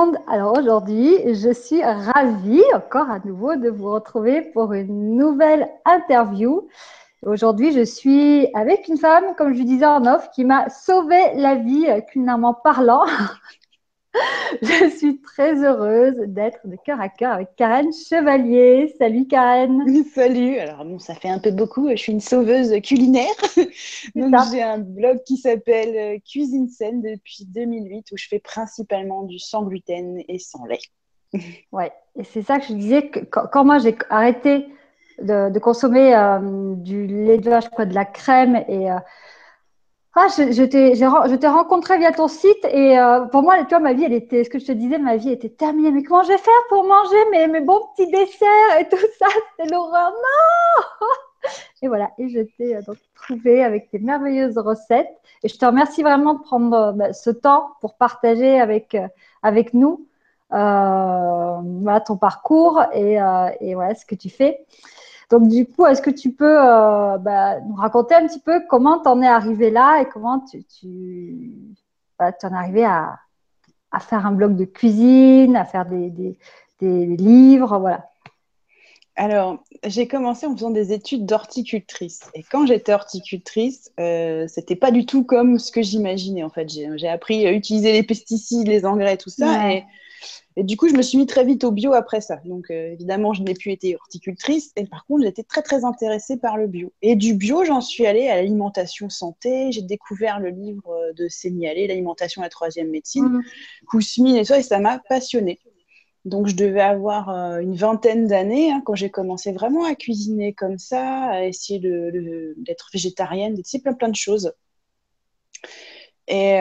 monde. Alors aujourd'hui, je suis ravie encore à nouveau de vous retrouver pour une nouvelle interview. Aujourd'hui, je suis avec une femme, comme je disais en off, qui m'a sauvé la vie culinairement parlant. Je suis très heureuse d'être de cœur à cœur avec Karen Chevalier. Salut Karen. Salut, alors bon, ça fait un peu beaucoup, je suis une sauveuse culinaire. C'est Donc ça. j'ai un blog qui s'appelle Cuisine Saine depuis 2008 où je fais principalement du sans gluten et sans lait. Ouais. Et c'est ça que je disais que quand moi j'ai arrêté de consommer du lait de vache, quoi, de la crème et je t'ai rencontré via ton site et pour moi, tu vois, ma vie, elle était, ce que je te disais, ma vie était terminée. Mais comment je vais faire pour manger mes bons petits desserts et tout ça? C'est l'horreur. Non. Et voilà, et je t'ai donc trouvé avec tes merveilleuses recettes. Et je te remercie vraiment de prendre ce temps pour partager avec nous voilà, ton parcours et voilà ce que tu fais. Donc, du coup, est-ce que tu peux nous raconter un petit peu comment tu en es arrivé là et comment tu en es arrivé à faire un blog de cuisine, à faire des livres, voilà. Alors, j'ai commencé en faisant des études d'horticultrice. Et quand j'étais horticultrice, c'était pas du tout comme ce que j'imaginais en fait. J'ai appris à utiliser les pesticides, les engrais, tout ça. Ouais. Et du coup, je me suis mis très vite au bio après ça. Donc, évidemment, je n'ai plus été horticultrice. Et par contre, j'étais très, très intéressée par le bio. Et du bio, j'en suis allée à l'alimentation santé. J'ai découvert le livre de Sénialé, L'alimentation, la troisième médecine, Mmh. Kousmine et ça m'a passionnée. Donc, je devais avoir une vingtaine d'années hein, quand j'ai commencé vraiment à cuisiner comme ça, à essayer d'être végétarienne, d'essayer plein, plein de choses. Et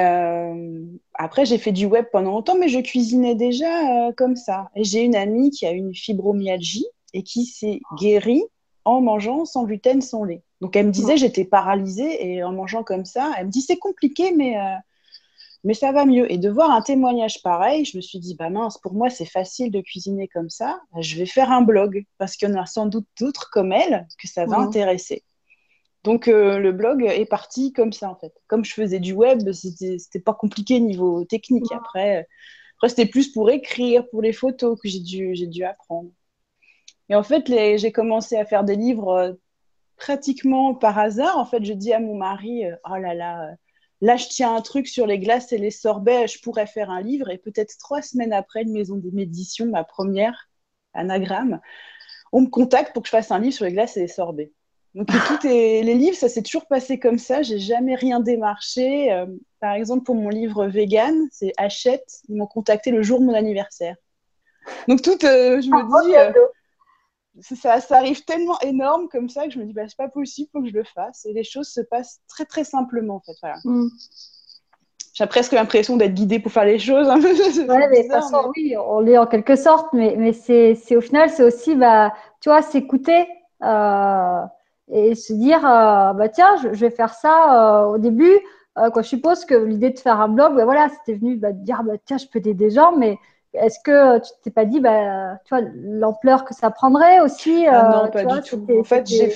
après, j'ai fait du web pendant longtemps, mais je cuisinais déjà comme ça. Et j'ai une amie qui a une fibromyalgie et qui s'est guérie en mangeant sans gluten, sans lait. Donc, elle me disait, j'étais paralysée et en mangeant comme ça, elle me dit, c'est compliqué, mais ça va mieux. Et de voir un témoignage pareil, je me suis dit, bah mince, pour moi, c'est facile de cuisiner comme ça. Je vais faire un blog parce qu'il y en a sans doute d'autres comme elle que ça va Mmh. intéresser. Donc, le blog est parti comme ça, en fait. Comme je faisais du web, c'était pas compliqué niveau technique. Après c'était plus pour écrire, pour les photos que j'ai dû apprendre. Et en fait, j'ai commencé à faire des livres pratiquement par hasard. En fait, je dis à mon mari, oh là là, là, je tiens un truc sur les glaces et les sorbets, je pourrais faire un livre. Et peut-être 3 semaines après, une maison d'édition, ma première, Anagramme, on me contacte pour que je fasse un livre sur les glaces et les sorbets. Donc les livres, ça s'est toujours passé comme ça. J'ai jamais rien démarché. Par exemple, pour mon livre vegan, c'est Hachette. Ils m'ont contacté le jour de mon anniversaire. Donc je me dis, ça arrive tellement énorme comme ça que je me dis, bah, c'est pas possible, faut que je le fasse. Et les choses se passent très très simplement en fait. Voilà. Mmh. J'ai presque l'impression d'être guidée pour faire les choses. Hein. Ouais, C'est mais de toute bizarre, façon, mais oui, on l'est en quelque sorte, mais c'est au final, c'est aussi, tu vois, s'écouter et se dire, tiens, je vais faire ça au début. Quoi, je suppose que l'idée de faire un blog, voilà, c'était venu de dire, tiens, je peux aider des gens, mais est-ce que tu t'es pas dit, tu vois, l'ampleur que ça prendrait aussi, ah non, pas tu vois, du tout. En fait, j'ai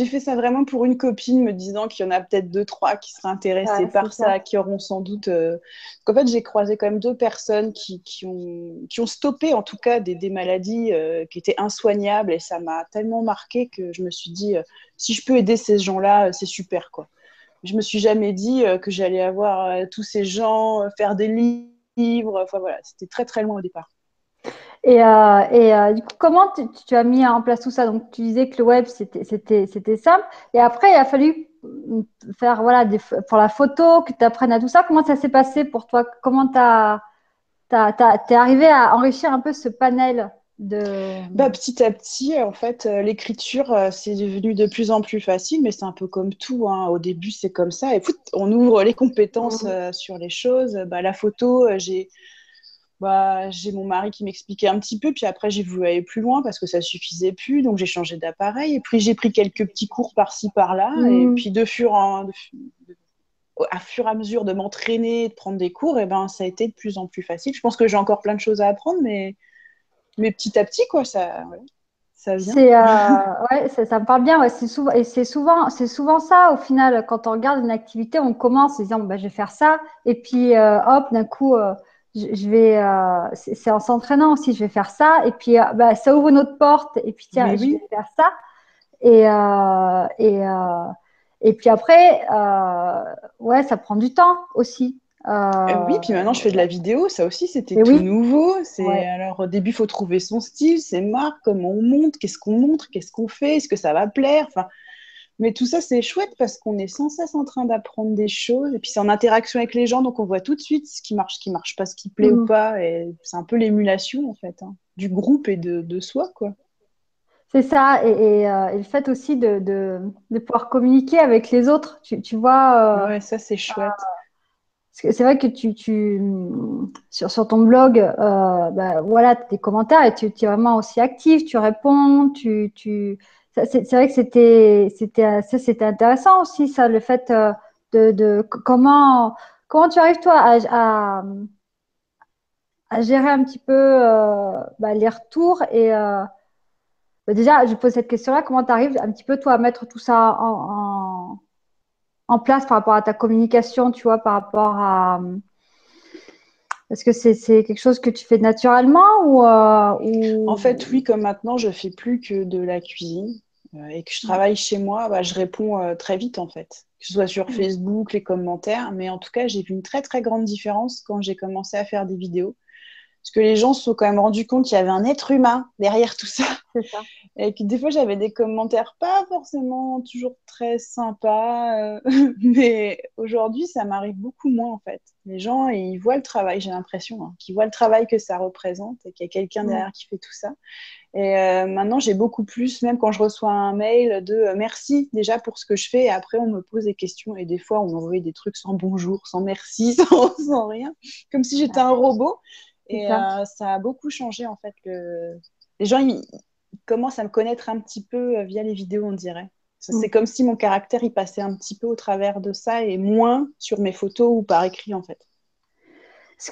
fait ça vraiment pour une copine, me disant qu'il y en a peut-être deux, trois qui seraient intéressés ouais, c'est par ça. ça, qui auront sans doute. En fait, j'ai croisé quand même deux personnes qui ont stoppé, en tout cas, des maladies qui étaient insoignables, et ça m'a tellement marqué que je me suis dit, si je peux aider ces gens-là, c'est super, quoi. Je me suis jamais dit que j'allais avoir tous ces gens, faire des livres. Enfin voilà, c'était très très loin au départ. Et du coup, comment tu as mis en place tout ça? Donc, tu disais que le web, c'était simple. Et après, il a fallu faire, voilà, pour la photo, que tu apprennes à tout ça. Comment ça s'est passé pour toi? Comment t'es arrivé à enrichir un peu ce panel de… Bah, petit à petit, en fait, l'écriture, c'est devenu de plus en plus facile, mais c'est un peu comme tout, hein. Au début, c'est comme ça. Et on ouvre les compétences sur les choses. Bah, la photo, j'ai mon mari qui m'expliquait un petit peu, puis après, j'ai voulu aller plus loin parce que ça suffisait plus, donc j'ai changé d'appareil. Et puis, j'ai pris quelques petits cours par-ci, par-là. Et Mm. puis, à fur et à mesure de m'entraîner, de prendre des cours, et ben, ça a été de plus en plus facile. Je pense que j'ai encore plein de choses à apprendre, mais petit à petit, quoi, voilà, ça vient. Ouais, ça me parle bien. Ouais, c'est souvent ça au final. Quand on regarde une activité, on commence en se disant, je vais faire ça. Et puis, hop, d'un coup, je vais, c'est en s'entraînant aussi, je vais faire ça. Et puis, bah, ça ouvre une autre porte. Et puis, tiens, Mais je vais oui. faire ça. Et, et puis après, ouais, ça prend du temps aussi. Oui, puis maintenant je fais de la vidéo, ça aussi c'était Et tout oui, nouveau. C'est ouais, alors au début il faut trouver son style, ses marques, comment on montre, qu'est-ce qu'on fait, est-ce que ça va plaire. Enfin, mais tout ça c'est chouette parce qu'on est sans cesse en train d'apprendre des choses et puis c'est en interaction avec les gens donc on voit tout de suite ce qui marche pas, ce qui plaît ou mm, pas et c'est un peu l'émulation en fait hein, du groupe et de soi quoi. c'est ça. Et le fait aussi de pouvoir communiquer avec les autres. Tu vois, Ouais, ça c'est chouette. parce que c'est vrai que sur ton blog, bah, voilà, tes commentaires et tu es vraiment aussi actif, tu réponds, c'est vrai que ça, c'était intéressant aussi, ça, le fait comment tu arrives, toi, à gérer un petit peu bah, les retours bah, déjà, je pose cette question-là, comment tu arrives un petit peu, toi, à mettre tout ça en place par rapport à ta communication, tu vois, par rapport à est-ce que c'est quelque chose que tu fais naturellement En fait, oui, ou... comme maintenant je fais plus que de la cuisine et que je travaille chez moi, bah, je réponds très vite en fait, que ce soit sur Facebook, les commentaires, mais en tout cas, j'ai vu une très très grande différence quand j'ai commencé à faire des vidéos. Parce que les gens se sont quand même rendus compte qu'il y avait un être humain derrière tout ça. C'est ça. Et que des fois, j'avais des commentaires pas forcément toujours très sympas. Mais aujourd'hui, ça m'arrive beaucoup moins, en fait. Les gens, ils voient le travail, j'ai l'impression, hein, qu'ils voient le travail que ça représente et qu'il y a quelqu'un Ouais. derrière qui fait tout ça. Et maintenant, j'ai beaucoup plus, même quand je reçois un mail, de merci déjà pour ce que je fais. Et après, on me pose des questions. Et des fois, on m'envoie des trucs sans bonjour, sans merci, sans rien. Comme si j'étais un robot. C'est Et ça. ça a beaucoup changé, en fait. Les gens, ils commencent à me connaître un petit peu via les vidéos, on dirait. C'est Mm. comme si mon caractère, il passait un petit peu au travers de ça et moins sur mes photos ou par écrit, en fait.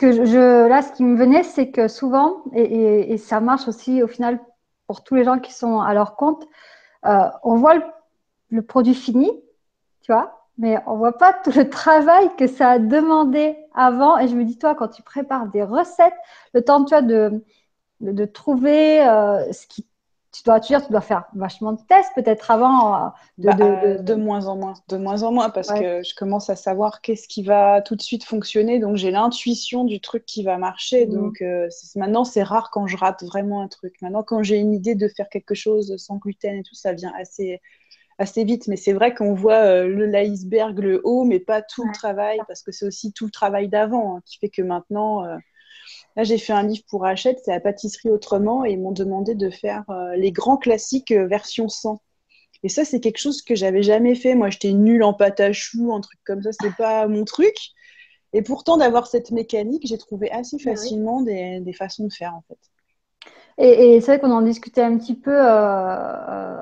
Là, ce qui me venait, c'est que souvent, et ça marche aussi au final pour tous les gens qui sont à leur compte, on voit le produit fini, tu vois, mais on voit pas tout le travail que ça a demandé avant. Et je me dis, toi, quand tu prépares des recettes, le temps, tu vois, de trouver ce qui. Tu dois faire vachement de tests peut-être avant De moins en moins, de moins en moins, parce ouais, que je commence à savoir qu'est-ce qui va tout de suite fonctionner, donc j'ai l'intuition du truc qui va marcher. mm, Donc maintenant, c'est rare quand je rate vraiment un truc. Maintenant, quand j'ai une idée de faire quelque chose sans gluten et tout, ça vient assez vite. Mais c'est vrai qu'on voit l'iceberg, le haut, mais pas tout le ouais, travail, parce que c'est aussi tout le travail d'avant hein, qui fait que maintenant, là, j'ai fait un livre pour Hachette, c'est la pâtisserie autrement, et ils m'ont demandé de faire les grands classiques version 100. Et ça, c'est quelque chose que j'avais jamais fait. Moi, j'étais nulle en pâte à choux, un truc comme ça, c'est pas mon truc. Et pourtant, d'avoir cette mécanique, j'ai trouvé assez ouais, oui. facilement des façons de faire, en fait. Et c'est vrai qu'on en discutait un petit peu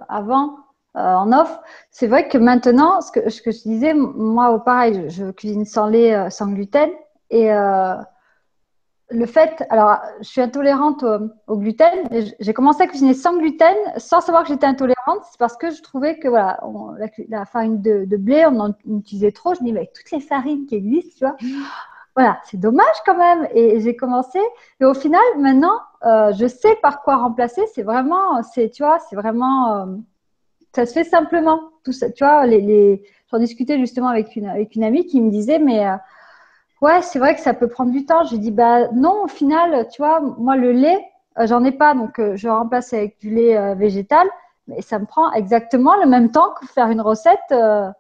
avant, en off. C'est vrai que maintenant, ce que je disais, moi, pareil, je cuisine sans lait, sans gluten. Et le fait, alors, je suis intolérante au gluten. Et j'ai commencé à cuisiner sans gluten, sans savoir que j'étais intolérante. C'est parce que je trouvais que voilà, la farine de blé, on en utilisait trop. Je dis, mais avec toutes les farines qui existent, tu vois, voilà, c'est dommage quand même. Et j'ai commencé. Et au final, maintenant, je sais par quoi remplacer. Tu vois, c'est vraiment, ça se fait simplement. Tout ça, tu vois, j'en discutais justement avec une amie qui me disait, mais ouais, c'est vrai que ça peut prendre du temps. J'ai dit, bah non, au final, tu vois, moi, le lait, j'en ai pas, donc je remplace avec du lait végétal. Mais ça me prend exactement le même temps que faire une recette, tu vois,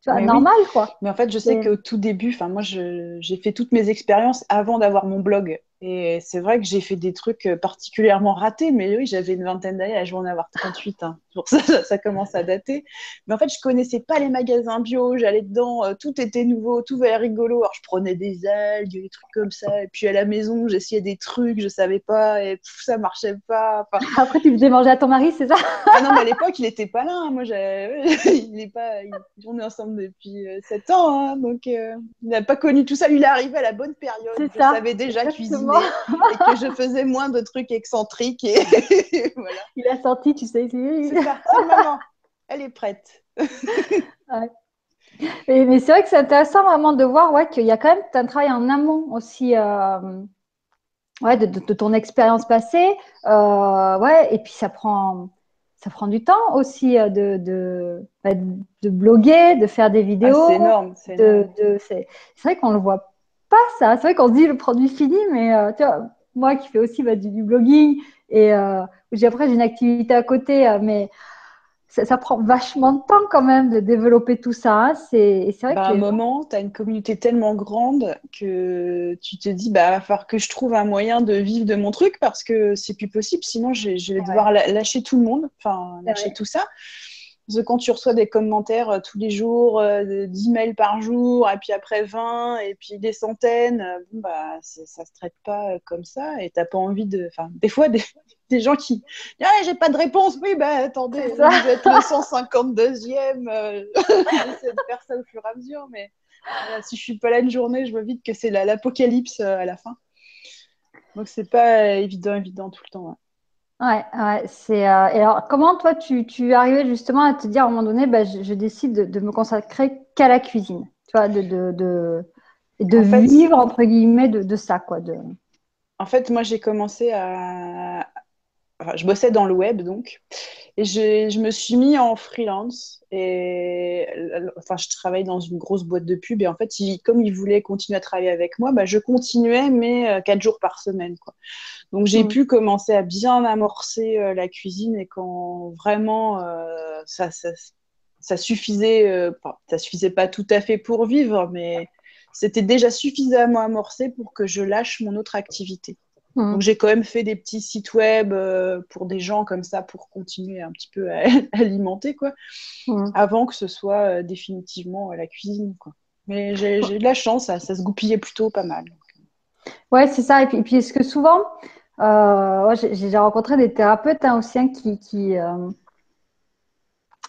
Mais oui, normale, quoi. mais en fait, je sais C'est- qu'au tout début, enfin, moi, j'ai fait toutes mes expériences avant d'avoir mon blog. Et c'est vrai que j'ai fait des trucs particulièrement ratés, mais oui, j'avais une vingtaine d'années, là, je vais en avoir 38, hein. Pour ça, ça commence à dater. Mais en fait, je connaissais pas les magasins bio, j'allais dedans, tout était nouveau, tout avait l'air rigolo. Alors, je prenais des algues, des trucs comme ça. Et puis à la maison, j'essayais des trucs, je savais pas, et ça marchait pas. Enfin, Après, tu faisais manger à ton mari, c'est ça? ah non, mais à l'époque, il était pas là, hein. Moi, il est pas... on est ensemble depuis 7 ans, hein. Donc il n'a pas connu tout ça. Lui, il est arrivé à la bonne période où C'est je ça, savais déjà exactement. cuisiner et que je faisais moins de trucs excentriques. Et voilà. Il a sorti, tu sais. C'est ça, c'est le moment. Elle est prête. Ouais. Mais c'est vrai que c'est intéressant vraiment de voir ouais, qu'il y a quand même un travail en amont aussi. ouais, de ton expérience passée. Ouais, et puis ça prend du temps aussi bah, de bloguer, de faire des Ah, vidéos. c'est énorme, c'est énorme. C'est vrai qu'on ne le voit pas, ça. C'est vrai qu'on se dit le produit fini, mais tu vois, moi qui fais aussi bah, du blogging et après j'ai une activité à côté, mais ça prend vachement de temps quand même de développer tout ça. Hein. Et c'est vrai Bah, que à un les gens. moment, tu as une communauté tellement grande que tu te dis, bah, va falloir que je trouve un moyen de vivre de mon truc parce que c'est plus possible. Sinon, je vais Ouais, devoir lâcher tout le monde, enfin, c'est lâcher vrai. tout ça. Parce que quand tu reçois des commentaires tous les jours, 10 mails par jour, et puis après 20, et puis des centaines, bon, bah, ça se traite pas comme ça. Et t'as pas envie de. Enfin, des fois, des gens qui disent, ah, j'ai pas de réponse. Oui, bah C'est attendez, ça. vous êtes le 152e. J'essaie de faire ça au fur et à mesure, mais voilà, si je suis pas là une journée, je vois vite que c'est l'apocalypse à la fin. Donc, c'est pas évident tout le temps. Ouais. Ouais, ouais, et alors, comment toi, tu es arrivé justement à te dire à un moment donné, bah, je décide de me consacrer qu'à la cuisine, tu vois, de En fait, vivre, entre guillemets, de ça, quoi. moi, j'ai commencé à. Enfin, je bossais dans le web, donc. Et je me suis mis en freelance. Et enfin, je travaille dans une grosse boîte de pub. Et en fait, comme ils voulaient continuer à travailler avec moi, bah, je continuais, mais 4 jours par semaine, quoi. Donc, j'ai Mm. pu commencer à bien amorcer la cuisine. Et quand vraiment ça suffisait, enfin, ça suffisait pas tout à fait pour vivre, mais c'était déjà suffisamment amorcé pour que je lâche mon autre activité. Donc, Mm. j'ai quand même fait des petits sites web pour des gens comme ça pour continuer un petit peu à alimenter, quoi, Mm. avant que ce soit définitivement la cuisine, quoi. Mais j'ai de la chance, ça se goupillait plutôt pas mal. Ouais, c'est ça. Et puis est-ce que souvent, ouais, j'ai rencontré des thérapeutes hein, aussi hein, qui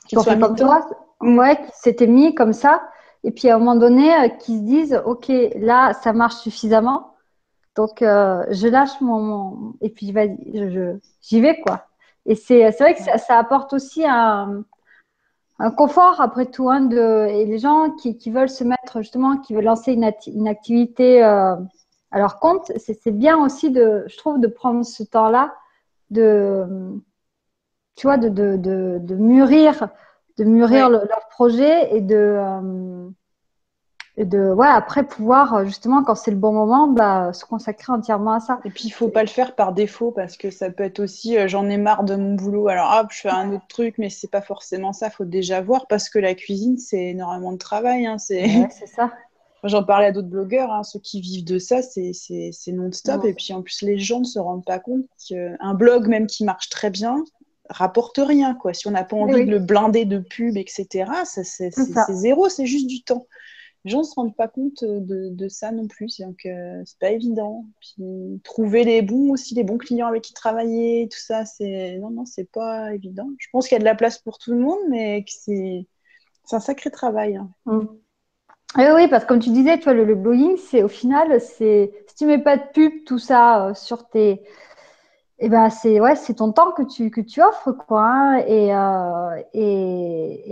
Qu'ils ont soient à fait comme mi-temps. toi, Mm. ouais, qui s'étaient mis comme ça, et puis à un moment donné, qui se disent, OK, là, ça marche suffisamment. Donc, je lâche et puis vas-y, j'y vais, quoi. Et c'est vrai que Ouais. ça apporte aussi un confort, après tout, hein, et les gens qui veulent se mettre, justement, qui veulent lancer une activité à leur compte, c'est bien aussi, je trouve, de prendre ce temps-là, de, tu vois, de mûrir Ouais. leur projet et ouais, après pouvoir, justement, quand c'est le bon moment, bah, se consacrer entièrement à ça. Et puis, il faut pas le faire par défaut parce que ça peut être aussi j'en ai marre de mon boulot, alors hop, je fais un autre truc, mais c'est pas forcément ça. Faut déjà voir parce que la cuisine, c'est énormément de travail. Hein, Ouais, c'est ça. j'en parlais à d'autres blogueurs, hein, ceux qui vivent de ça, c'est non-stop. Et Mm. puis en plus, les gens ne se rendent pas compte qu'un blog, même qui marche très bien, rapporte rien, quoi. Si on n'a pas Eh envie de oui, le blinder de pub, etc., c'est c'est ça. zéro, c'est juste du temps. Les gens ne se rendent pas compte de ça non plus, donc c'est pas évident. Puis trouver les bons aussi, les bons clients avec qui travailler, tout ça, non, c'est pas évident. Je pense qu'il y a de la place pour tout le monde, mais que c'est un sacré travail. Hein. Mm. Eh oui, parce que comme tu disais, tu vois, le blogging, c'est au final, si tu mets pas de pub, tout ça sur eh ben c'est ouais, c'est ton temps que tu offres quoi. Hein. Et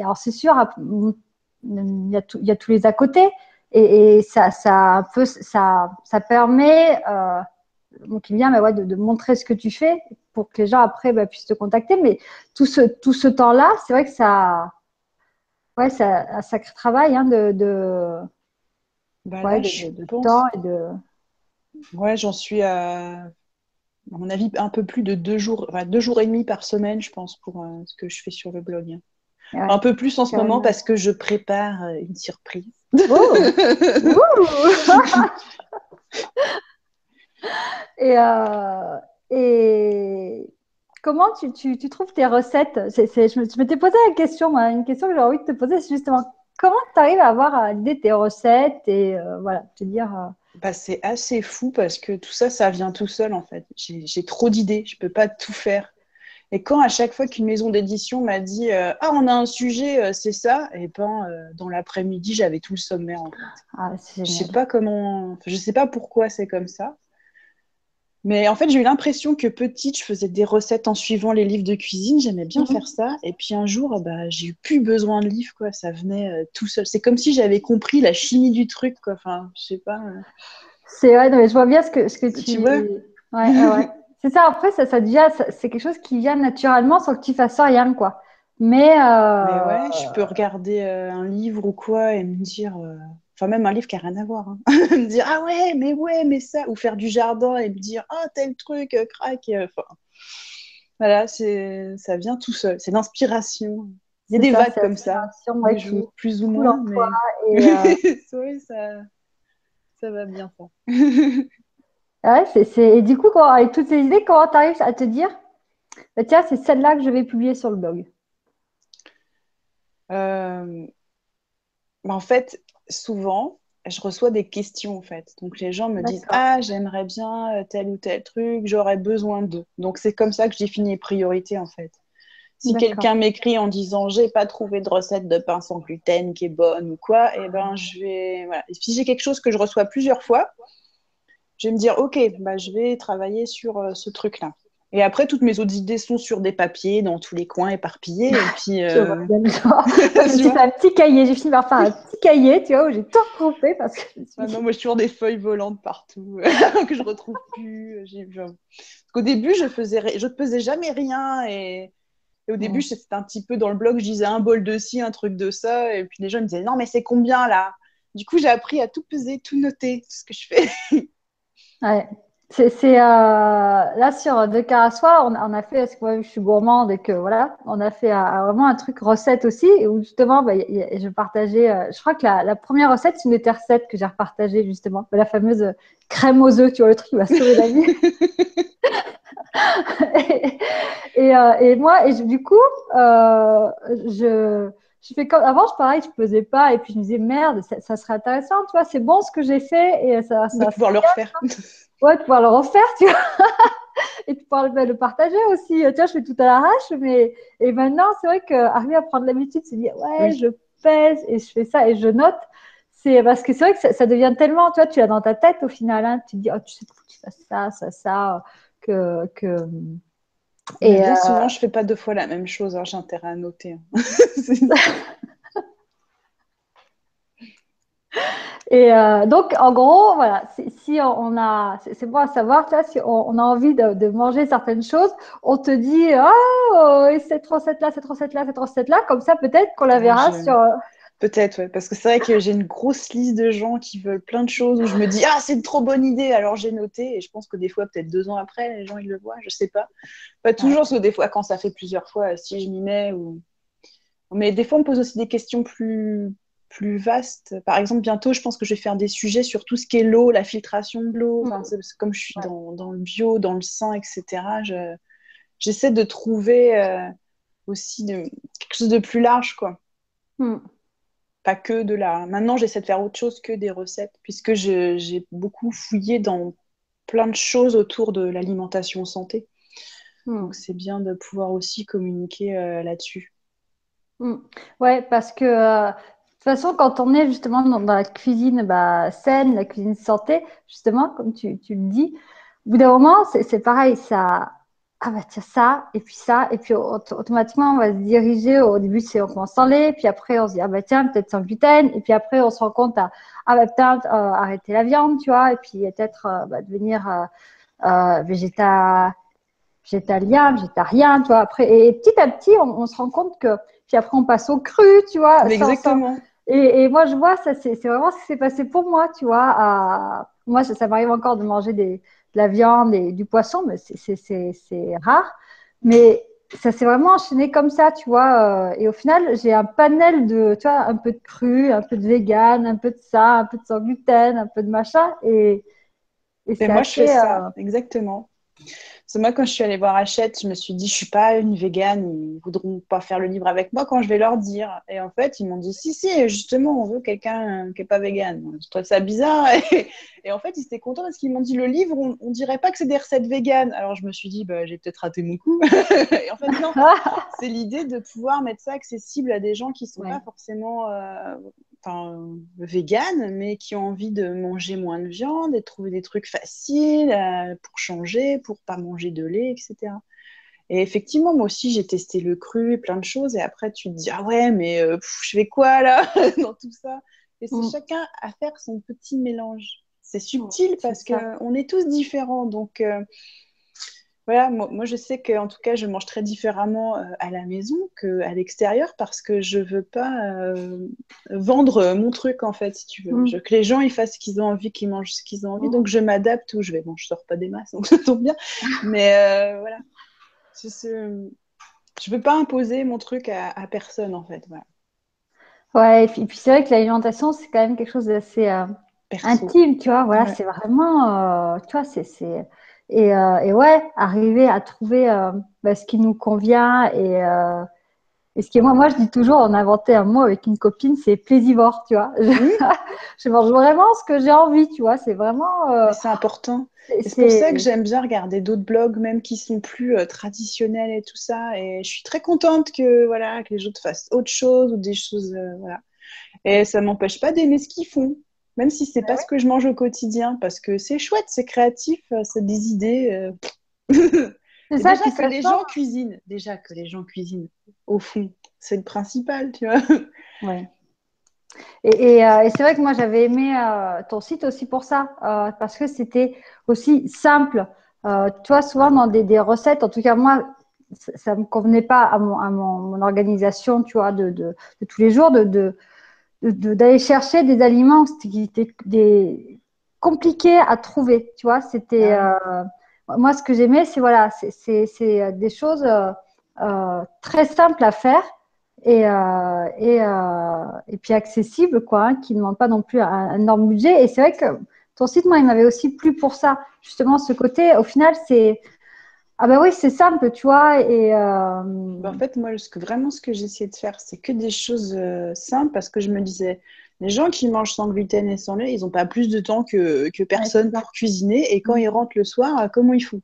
alors c'est sûr, il y a tous les à côté et ça un peu ça permet donc bien mais ouais, de montrer ce que tu fais pour que les gens après bah, puissent te contacter. Mais tout ce temps-là, c'est vrai que ça ouais, c'est un sacré travail hein, Bah ouais, là, de, je de, de temps pense, et de. ouais, j'en suis à mon avis, un peu plus de 2 jours, enfin, 2 jours et demi par semaine, je pense, pour ce que je fais sur le blog. Hein. Ouais, Un peu plus en ce quand moment même. parce que je prépare une surprise. Oh! Ouh! Et, et comment tu trouves tes recettes? Je m'étais posé la question, moi, une question que j'ai envie de te poser, c'est justement comment tu arrives à avoir l'idée de tes recettes et voilà, te dire. Bah, c'est assez fou parce que tout ça, ça vient tout seul en fait. J'ai trop d'idées, je peux pas tout faire. Et quand à chaque fois qu'une maison d'édition m'a dit ah, on a un sujet, c'est ça, et ben dans l'après-midi, j'avais tout le sommaire en fait. Ah, c'est Je sais génial. pas comment, enfin, je sais pas pourquoi c'est comme ça. Mais en fait, j'ai eu l'impression que petite, je faisais des recettes en suivant les livres de cuisine. J'aimais bien faire Mhm. ça. Et puis un jour, bah, j'ai eu plus besoin de livres, quoi. Ça venait tout seul. C'est comme si j'avais compris la chimie du truc, quoi. Enfin, je sais pas. C'est vrai, non, mais je vois bien ce que Tu vois? Ouais. C'est ça, après, ça devient, c'est quelque chose qui vient naturellement sans que tu fasses rien, quoi. Mais, Mais ouais, je peux regarder un livre ou quoi et me dire, enfin même un livre qui a rien à voir, hein. Me dire ah ouais, mais ça, ou faire du jardin et me dire ah tel truc, crac. Enfin, voilà, ça vient tout seul. C'est l'inspiration. Il y a c'est des ça, vagues c'est comme ça, l'inspiration, ouais, des qui jours plus ou coule en moins, toi. mais Et, ouais, ça va bien ça. ouais, et du coup, avec toutes ces idées, comment tu arrives à te dire, bah, tiens, c'est celle-là que je vais publier sur le blog. Euh, Bah, en fait, souvent, je reçois des questions, en fait. Donc, les gens me disent, D'accord, ah, j'aimerais bien tel ou tel truc, j'aurais besoin d'eux. Donc, c'est comme ça que je définis les priorités, en fait. Si d'accord. quelqu'un m'écrit en disant, j'ai pas trouvé de recette de pain sans gluten qui est bonne ou quoi, eh ben, je vais, voilà. Et si j'ai quelque chose que je reçois plusieurs fois, je vais me dire, OK, bah, je vais travailler sur ce truc-là. Et après, toutes mes autres idées sont sur des papiers, dans tous les coins éparpillés. Et puis, Je vois bien le genre. Moi, je me tu suis fait vois. un petit cahier. J'ai fini par faire un petit cahier, tu vois, où j'ai tout regroupé parce que je me suis Ah non, dit, moi, j'ai toujours des feuilles volantes partout que je retrouve plus. Parce qu'au début, je pesais jamais rien. Et au début, hmm. c'était un petit peu dans le blog, je disais un bol de ci, un truc de ça. Et puis les gens me disaient, non, mais c'est combien là? Du coup, j'ai appris à tout peser, tout noter, tout ce que je fais. Ouais. Là sur Deux Cars à Soi, on a fait, parce que moi je suis gourmande et que voilà, on a fait vraiment un truc recette aussi, et où justement, bah, je partageais, je crois que la première recette, c'est une de tes recettes que j'ai repartagée justement, la fameuse crème aux œufs, tu vois, le truc qui m'a sauvé la vie. Et moi, du coup, euh, je fais comme avant, pareil, je pesais pas, et puis je me disais merde, ça serait intéressant, tu vois, c'est bon ce que j'ai fait, et De ça pouvoir serait le bien, refaire. ouais, de pouvoir le refaire, tu vois, et de pouvoir le partager aussi. Tiens, je fais tout à l'arrache, mais et maintenant, c'est vrai qu'arriver à prendre l'habitude, c'est dire ouais, Oui. je pèse et je fais ça et je note. C'est parce que c'est vrai que ça devient tellement, tu vois, tu l'as dans ta tête au final, hein, tu te dis, oh, tu sais, faut que tu fasses ça, que, Mais et, bien souvent, je fais pas deux fois la même chose. Alors, j'ai intérêt à noter, hein. donc, en gros, voilà, si on a, c'est bon à savoir, tu vois, si on a envie de manger certaines choses, on te dit, ah, et cette recette-là, cette recette-là, cette recette-là, comme ça, peut-être qu'on la Ah, verra sur. peut-être, ouais. Parce que c'est vrai que j'ai une grosse liste de gens qui veulent plein de choses où je me dis, ah, c'est une trop bonne idée. Alors, j'ai noté. Et je pense que des fois, peut-être 2 ans après, les gens, ils le voient. Je sais pas. Pas toujours, Ouais. parce que des fois, quand ça fait plusieurs fois, si je m'y mets ou mais des fois, on me pose aussi des questions plus vastes. Par exemple, bientôt, je pense que je vais faire des sujets sur tout ce qui est l'eau, la filtration de l'eau. Enfin, Mm. comme je suis Ouais. dans le bio, dans le sain, etc., j'essaie de trouver aussi quelque chose de plus large, quoi. Mm. Pas que de la. Maintenant, j'essaie de faire autre chose que des recettes, puisque j'ai beaucoup fouillé dans plein de choses autour de l'alimentation santé. Donc, Mm. c'est bien de pouvoir aussi communiquer là-dessus. Mm. Ouais, parce que de toute façon, quand on est justement dans la cuisine bah, saine, la cuisine santé, justement, comme tu le dis, au bout d'un moment, c'est pareil, ça. Ah bah tiens, ça, et puis ça, et puis automatiquement, on va se diriger. Au début, on commence sans lait, puis après, on se dit, ah bah tiens, peut-être sans gluten, et puis après, on se rend compte, ah bah peut-être arrêter la viande, tu vois, et puis peut-être bah, devenir végétalien, végétarien, tu vois. Après, et petit à petit, on se rend compte que, puis après, on passe au cru, tu vois, Mais exactement. et moi, je vois, ça, c'est vraiment ce qui s'est passé pour moi, tu vois. Moi, ça m'arrive encore de manger de la viande et du poisson, mais c'est rare. Mais ça s'est vraiment enchaîné comme ça, tu vois. Et au final, j'ai un panel de, tu vois, un peu de cru, un peu de vegan, un peu de ça, un peu de sans gluten, un peu de machin. Et Et c'est moi, je fais assez. ça, exactement. Parce que moi, quand je suis allée voir Hachette, je me suis dit, je suis pas une végane, ils voudront pas faire le livre avec moi quand je vais leur dire. Et en fait, ils m'ont dit, si, si, justement, on veut quelqu'un qui est pas végane. Je trouve ça bizarre. Et en fait, ils étaient contents parce qu'ils m'ont dit, le livre, on dirait pas que c'est des recettes véganes. Alors, je me suis dit, bah, j'ai peut-être raté mon coup. Et en fait, non, c'est l'idée de pouvoir mettre ça accessible à des gens qui sont Ouais. pas forcément véganes, mais qui ont envie de manger moins de viande et de trouver des trucs faciles pour changer, pour pas manger de lait, etc. Et effectivement, moi aussi, j'ai testé le cru et plein de choses. Et après, tu te dis, ah ouais, mais je fais quoi là dans tout ça? Et c'est Mm. chacun à faire son petit mélange. C'est subtil C'est parce ça. qu'on est tous différents. Donc, voilà, moi, je sais qu'en tout cas, je mange très différemment à la maison qu'à l'extérieur parce que je veux pas vendre mon truc, en fait, si tu veux. Je Mm. veux que les gens, ils fassent ce qu'ils ont envie, qu'ils mangent ce qu'ils ont envie. Mm. Donc, je m'adapte où je vais. Bon, je sors pas des masses, donc ça tombe bien. Mais voilà, je, je veux pas imposer mon truc à personne, en fait. Voilà, Ouais, et puis c'est vrai que l'alimentation, c'est quand même quelque chose d'assez perso. intime, tu vois. Voilà, Ouais. c'est vraiment, tu vois, et ouais, arriver à trouver ce qui nous convient et ce qui est moi, je dis toujours, on a inventé un mot avec une copine, c'est plaisivore, tu vois. Hmm. Je mange vraiment ce que j'ai envie, tu vois. C'est vraiment, Mais c'est important. c'est, Et c'est pour ça que c'est- j'aime bien regarder d'autres blogs, même qui sont plus traditionnels et tout ça. Et je suis très contente que, voilà, que les autres fassent autre chose ou des choses. Voilà. Et ça m'empêche pas d'aimer ce qu'ils font, même si c'est pas ce que je mange au quotidien, parce que c'est chouette, c'est créatif, c'est des idées. c'est Et ça, puis ça change. déjà que les gens cuisinent, au fond, c'est le principal, tu vois. Ouais. Et c'est vrai que moi, j'avais aimé ton site aussi pour ça, parce que c'était aussi simple. Tu vois, souvent dans des recettes, en tout cas moi, ça me convenait pas mon organisation, tu vois, de tous les jours, d'aller chercher des aliments qui étaient compliqués à trouver, tu vois. C'était Ah oui. moi, ce que j'aimais, c'est voilà, c'est des choses très simples à faire et puis accessibles, quoi, hein, qui ne demandent pas non plus un énorme budget. Et c'est vrai que ton site, moi, il m'avait aussi plu pour ça, justement, ce côté. Au final, c'est ah ben oui, c'est simple, tu vois, Bah, en fait, moi, vraiment, ce que j'essayais de faire, c'est que des choses simples parce que je me disais, les gens qui mangent sans gluten et sans lait, ils n'ont pas plus de temps que ouais, c'est personne ça. pour cuisiner. Et quand ils rentrent le soir, comment ils font?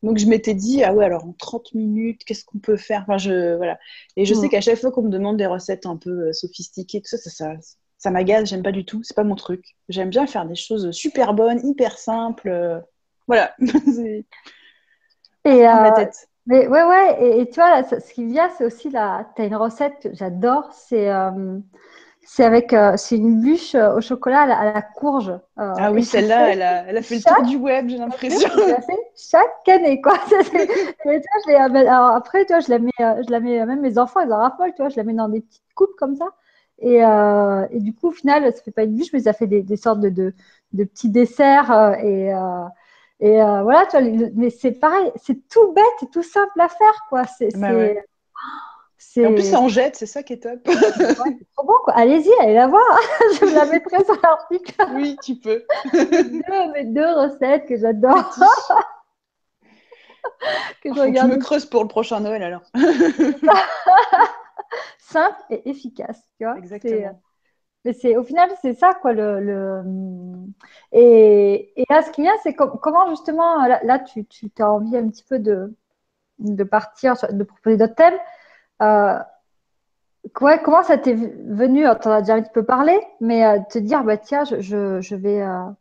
Donc, je m'étais dit, ah ouais, alors en 30 minutes, qu'est-ce qu'on peut faire? Enfin, voilà. Et je sais Mm. qu'à chaque fois qu'on me demande des recettes un peu sophistiquées, tout ça, ça m'agace, j'aime pas du tout. C'est pas mon truc. J'aime bien faire des choses super bonnes, hyper simples. Voilà. C'est pas se Et prendre la tête. mais ouais, ouais, et tu vois, là, ce qui vient, c'est aussi là, tu as une recette que j'adore, c'est une bûche au chocolat à la courge. Ah Et oui, je la celle-là, fais elle a fait le chaque tour du web, j'ai l'impression. je la fais chaque année, quoi. Et tu vois, alors après, tu vois, même mes enfants, ils en raffolent, tu vois, je la mets dans des petites coupes comme ça. Et du coup, au final, ça fait pas une bûche, mais ça fait des sortes de petits desserts. Voilà, tu vois, mais c'est pareil, c'est tout bête et tout simple à faire, quoi. Bah ouais. Et en plus, C'est, ça en jette, c'est ça qui est top. ouais, c'est trop bon, quoi. Allez-y, allez la voir. Je la mettrai sur l'article. Oui, tu peux. Mes deux recettes que j'adore, Petit. que je Faut que je me regarde. creuse pour le prochain Noël alors. Simple et efficace, tu vois. Exactement. Mais au final, c'est ça, quoi. Et là, ce qu'il y a, c'est comment justement, là, tu as envie un petit peu de partir, de proposer d'autres thèmes. Euh, comment ça t'est venu? Tu en as déjà un petit peu parlé, mais te dire, bah tiens, je vais un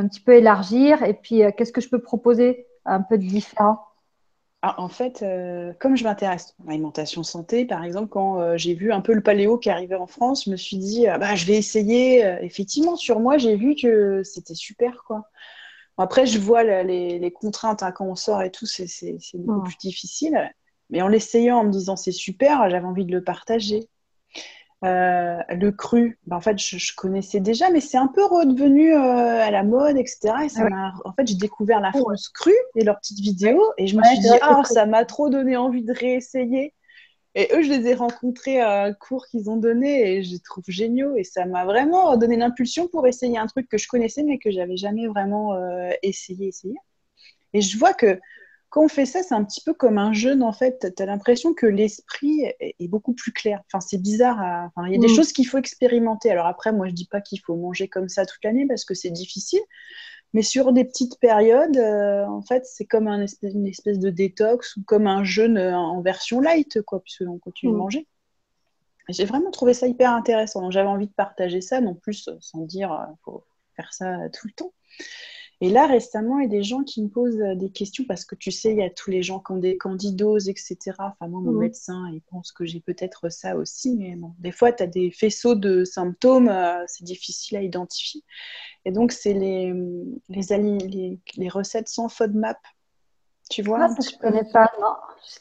petit peu élargir, et puis qu'est-ce que je peux proposer un peu de différent? Ah, en fait, comme je m'intéresse à l'alimentation santé, par exemple, quand j'ai vu un peu le paléo qui arrivait en France, je me suis dit, ah bah, je vais essayer. Effectivement, sur moi, j'ai vu que c'était super, quoi. Bon, après, je vois les contraintes hein, quand on sort et tout, c'est beaucoup Hmm. plus difficile. Mais en l'essayant, en me disant c'est super, j'avais envie de le partager. Le cru, ben, en fait, je connaissais déjà, mais c'est un peu redevenu à la mode, etc. Et Ah ouais. en fait, j'ai découvert la Oh, ouais. France crue et leurs petites vidéos, et je me Ouais, suis c'est dit, vrai que c'est ah, très ça m'a trop donné envie de réessayer. Et eux, je les ai rencontrés à un cours qu'ils ont donné, et je les trouve géniaux. Et ça m'a vraiment donné l'impulsion pour essayer un truc que je connaissais, mais que j'avais jamais vraiment essayé. Et je vois que quand on fait ça, c'est un petit peu comme un jeûne, en fait. Tu as l'impression que l'esprit est beaucoup plus clair. Enfin, c'est bizarre. Enfin, il y a des Hmm. choses qu'il faut expérimenter. Alors après, moi, je dis pas qu'il faut manger comme ça toute l'année parce que c'est difficile. Mais sur des petites périodes, en fait, c'est comme une espèce de détox ou comme un jeûne en version light, quoi, puisqu'on continue de Hmm. manger. Et j'ai vraiment trouvé ça hyper intéressant. Donc j'avais envie de partager ça, non plus sans dire faut faire ça tout le temps. Et là, récemment, il y a des gens qui me posent des questions parce que tu sais, il y a tous les gens qui ont des candidoses, etc. Enfin, moi, mon Mhm. médecin, il pense que j'ai peut-être ça aussi, mais bon, des fois, tu as des faisceaux de symptômes, c'est difficile à identifier. Et donc, c'est les recettes sans FODMAP, tu vois, Ah, un ça, je petit peu. connais pas, non,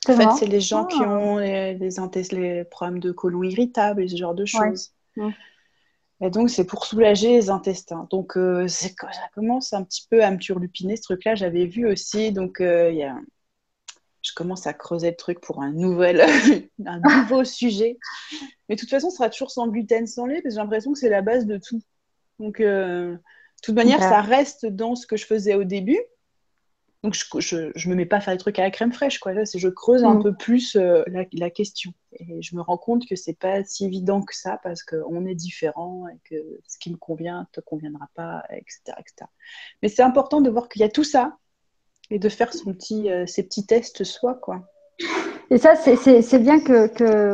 En fait, c'est justement. les gens qui Ah, ont les problèmes de côlon irritable et ce genre de ouais. choses. Mhm. Et donc, c'est pour soulager les intestins. Donc, ça commence un petit peu à me turlupiner, ce truc-là. J'avais vu aussi. Donc, je commence à creuser le truc pour un nouveau sujet. Mais de toute façon, ce sera toujours sans gluten, sans lait, parce que j'ai l'impression que c'est la base de tout. Donc, de toute manière, Ben, ça reste dans ce que je faisais au début. Donc, je me mets pas à faire des trucs à la crème fraîche, quoi. Là, je creuse un peu mhm. plus la question. Et je me rends compte que c'est pas si évident que ça, parce qu'on est différents et que ce qui me convient te conviendra pas, etc., etc. Mais c'est important de voir qu'il y a tout ça et de faire ses petits tests soi, quoi. Et ça, c'est bien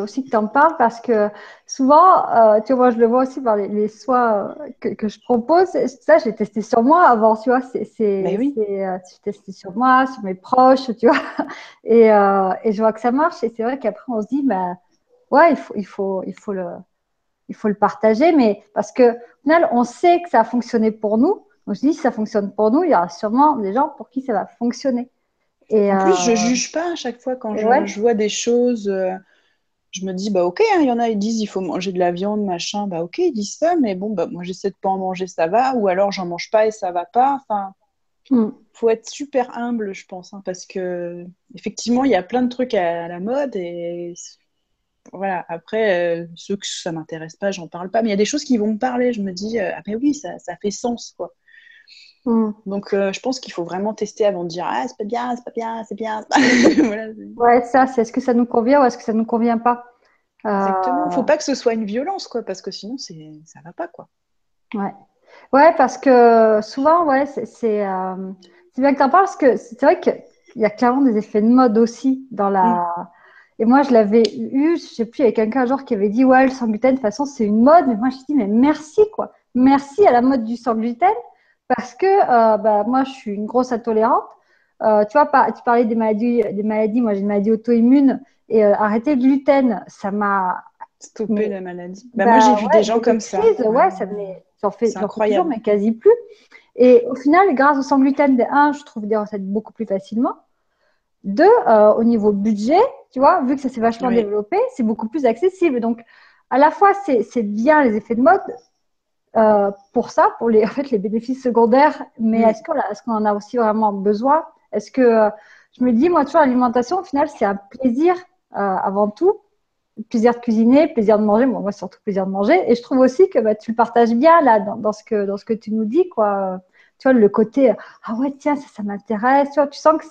aussi que tu en parles parce que souvent, tu vois, moi, je le vois aussi par les soins que je propose. Ça, j'ai testé sur moi avant, tu vois. Ben oui. J'ai testé sur moi, sur mes proches, tu vois. Et je vois que ça marche. Et c'est vrai qu'après, on se dit, bah, ouais, il faut le partager. Mais parce que, au final, on sait que ça a fonctionné pour nous. Donc, je dis, si ça fonctionne pour nous, il y aura sûrement des gens pour qui ça va fonctionner. Et, En plus, je juge pas à chaque fois quand et ouais. je vois des choses. Je me dis, bah ok, hein, il y en a, ils disent il faut manger de la viande, machin. Bah ok, ils disent ça, mais bon, bah moi j'essaie de pas en manger, ça va. Ou alors j'en mange pas et ça va pas. Enfin, Mm. faut être super humble, je pense, hein, parce que effectivement, il y a plein de trucs à la mode et voilà. Après, ceux que ça m'intéresse pas, j'en parle pas. Mais il y a des choses qui vont me parler. Je me dis, ah ben oui, ça fait sens, quoi. Mm. Donc, je pense qu'il faut vraiment tester avant de dire, ah, c'est pas bien, c'est pas bien, c'est bien. Voilà, Ouais, ça, c'est est-ce que ça nous convient ou est-ce que ça nous convient pas? exactement. Faut Euh, pas que ce soit une violence, quoi, parce que sinon, ça va pas, quoi. ouais. Ouais, parce que souvent, ouais, c'est bien que tu en parles parce que c'est vrai qu'il y a clairement des effets de mode aussi dans Mm. la. Et moi, je l'avais eu, je sais plus, il y avait quelqu'un un jour qui avait dit, ouais, le sans gluten, de toute façon, c'est une mode. Mais moi, je dis, mais merci, quoi. Merci à la mode du sans gluten parce que bah, moi, je suis une grosse intolérante. Tu vois, tu parlais des maladies. Moi, j'ai une maladie auto-immune et arrêter le gluten, ça m'a. Stopper Mais la maladie. Bah, moi, j'ai bah vu des ouais, gens les comme ça. crises, ouais, ça Vraiment, me c'est j'en fais toujours, incroyable. mais quasi plus. Et au final, grâce au sans gluten, je trouve des recettes beaucoup plus facilement. Deux, au niveau budget, tu vois, vu que ça s'est vachement Oui. développé, c'est beaucoup plus accessible. Donc, à la fois, c'est bien les effets de mode pour ça, pour en fait, les bénéfices secondaires, mais Mm. est-ce qu'on en a aussi vraiment besoin? Est-ce que, je me dis, moi, toujours, l'alimentation, au final, c'est un plaisir avant tout plaisir de cuisiner, plaisir de manger. Bon, moi, surtout plaisir de manger. Et je trouve aussi que bah, tu le partages bien là dans ce que tu nous dis, quoi. Tu vois, le côté ah ouais, tiens, ça m'intéresse. Tu vois, tu sens que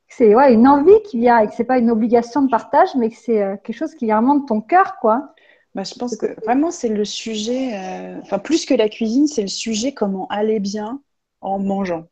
c'est ouais, une envie qui vient et que c'est pas une obligation de partage, mais que c'est quelque chose qui vient vraiment de ton cœur, quoi. Bah, je Ce pense que côté. vraiment, c'est le sujet, enfin, plus que la cuisine, c'est le sujet comment aller bien en mangeant.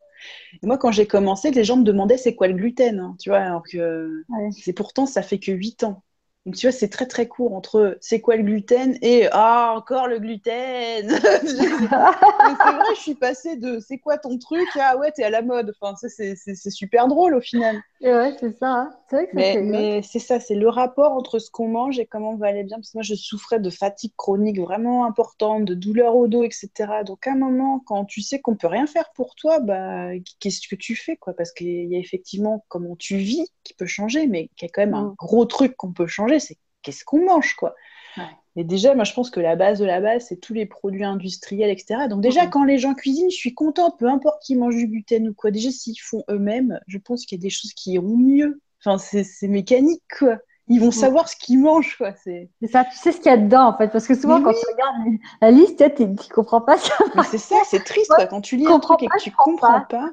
Et moi, quand j'ai commencé, les gens me demandaient c'est quoi le gluten, hein, tu vois, alors que Ouais. c'est pourtant, ça fait que 8 ans. Donc, tu vois, c'est très, très court entre c'est quoi le gluten et ah, encore le gluten. Mais c'est vrai, je suis passée de c'est quoi ton truc à ouais, t'es à la mode. Enfin, ça, c'est super drôle au final. Et ouais, c'est ça, hein. C'est vrai que ça Mais, fait. Ouais. mais c'est ça, c'est le rapport entre ce qu'on mange et comment on va aller bien. Parce que moi, je souffrais de fatigue chronique vraiment importante, de douleurs au dos, etc. Donc, à un moment, quand tu sais qu'on peut rien faire pour toi, bah, qu'est-ce que tu fais, quoi? Parce qu'il y a effectivement comment tu vis qui peut changer, mais qu'il y a quand même un Mm. gros truc qu'on peut changer, c'est qu'est-ce qu'on mange, quoi. Ouais. Et déjà, moi, je pense que la base de la base, c'est tous les produits industriels, etc. Donc déjà, Mm. quand les gens cuisinent, je suis contente, peu importe qu'ils mangent du gluten ou quoi. Déjà, s'ils font eux-mêmes, je pense qu'il y a des choses qui iront mieux. Enfin, c'est mécanique, quoi. Ils vont Mm. savoir ce qu'ils mangent, quoi. C'est ça, tu sais ce qu'il y a dedans, en fait. Parce que souvent, Mais quand oui, tu regardes la liste, tu comprends pas ce qu'il y a mais c'est ça, marqué. c'est triste, Moi, quoi. Quand tu je lis un comprends truc et pas, que je tu prends comprends pas. pas,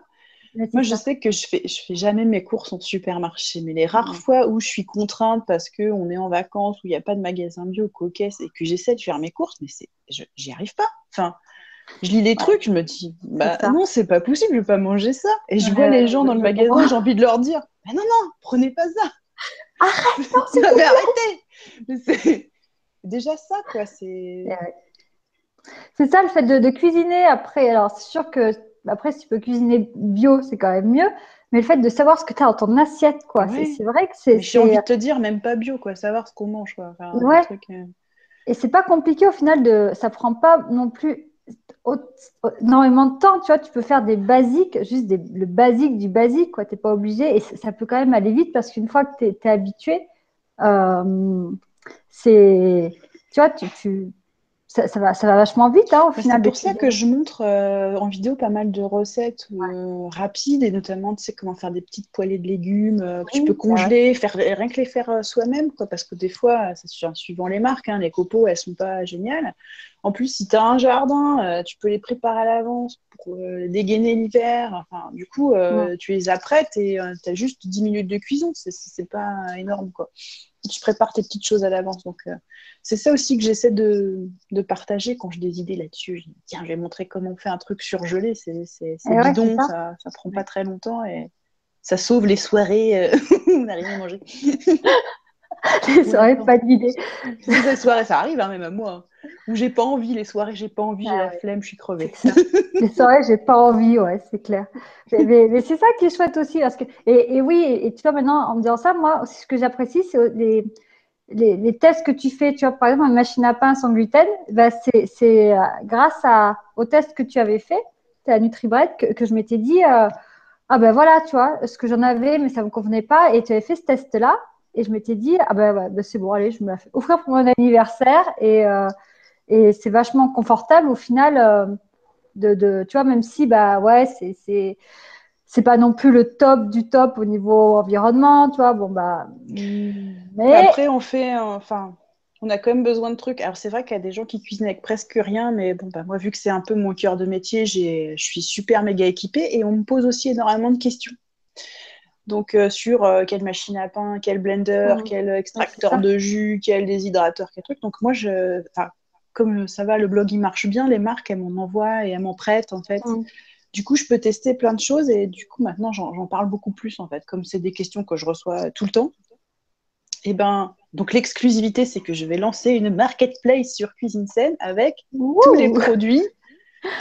Mais c'est moi, je ça. sais que je fais jamais mes courses en supermarché, mais les rares Mm. fois où je suis contrainte parce qu'on est en vacances, où il n'y a pas de magasin bio, coquesse, et que j'essaie de faire mes courses, mais j'y arrive pas. Enfin, je lis les Ouais, trucs, je me dis, c'est bah ça. non, c'est pas possible, je vais pas manger ça. Et je vois les Ouais, gens dans le je comprends. magasin, j'ai envie de leur dire, bah non, non, prenez pas ça. Arrête, non, s'il Non, te mais plaît. arrêtez. Mais c'est déjà ça, quoi. C'est. Et ouais. C'est ça le fait de cuisiner après. Alors, c'est sûr que Après, si tu peux cuisiner bio, c'est quand même mieux. Mais le fait de savoir ce que tu as dans ton assiette, quoi, Ouais. c'est vrai que Mais j'ai envie de te dire, même pas bio, quoi. Savoir ce qu'on mange, quoi. Enfin, des ouais. trucs. Et c'est pas compliqué au final ça prend pas non plus au- énormément de temps, tu vois, tu peux faire des basiques, juste le basique du basique, quoi, t'es pas obligé, et ça peut quand même aller vite parce qu'une fois que t'es habitué, euh, c'est, tu vois, ça va vachement vite, hein, au Bah, c'est final, de pour ça que cuisiner. je montre en vidéo pas mal de recettes rapides et notamment, tu sais, comment faire des petites poêlées de légumes que tu peux Oui, bah ouais. congeler, rien que les faire soi-même, quoi, parce que des fois, suivant les marques, hein, les copeaux, elles sont pas géniales. En plus, si tu as un jardin, tu peux les préparer à l'avance pour dégainer l'hiver. Enfin, du coup, Ouais. tu les apprêtes et tu as juste 10 minutes de cuisson. C'est pas énorme, quoi. Tu prépares tes petites choses à l'avance. Donc, c'est ça aussi que j'essaie de partager quand j'ai des idées là-dessus. Je dis, tiens, je vais montrer comment on fait un truc surgelé. C'est Et ouais, c'est bidon, ça. ça prend pas Ouais. très longtemps et ça sauve les soirées où on n'a rien à manger. Ça On a aurait faim. pas d'idée. Tu sais, ces soirées, ça arrive, hein, même à moi. Hein, où j'ai pas envie, les soirées, j'ai pas envie, j'ai Ah la ouais, flemme, je suis c'est crevée. ça. Les soirées, j'ai pas envie, ouais, c'est clair. Mais c'est ça qui est chouette aussi, parce que, et oui, et tu vois, maintenant, en me disant ça, moi, ce que j'apprécie, c'est les tests que tu fais, tu vois, par exemple, une machine à pain sans gluten, ben c'est grâce aux tests que tu avais fait, à NutriBread, que je m'étais dit, ah ben voilà, tu vois, ce que j'en avais, mais ça me convenait pas, et tu avais fait ce test-là, et je m'étais dit, ah ben, ouais, ben c'est bon, allez, je me la fais offrir pour mon anniversaire, et c'est vachement confortable au final, tu vois, même si, bah ouais, c'est pas non plus le top du top au niveau environnement, tu vois, bon, bah, Mais mais après, enfin, on a quand même besoin de trucs. Alors, c'est vrai qu'il y a des gens qui cuisinent avec presque rien, mais bon, bah, moi, vu que c'est un peu mon cœur de métier, je suis super méga équipée et on me pose aussi énormément de questions. Donc, sur quelle machine à pain, quel blender, quel ouais, c'est extracteur ça. de jus, quel déshydrateur, quel truc. Donc, moi, enfin, comme ça va, le blog, il marche bien, les marques, elles m'en envoient et elles m'en prêtent, en fait. Mm. Du coup, je peux tester plein de choses et du coup, maintenant, j'en parle beaucoup plus, en fait. Comme c'est des questions que je reçois tout le temps. Et ben, donc l'exclusivité, c'est que je vais lancer une marketplace sur Cuisine Scène avec tous les Wouh! produits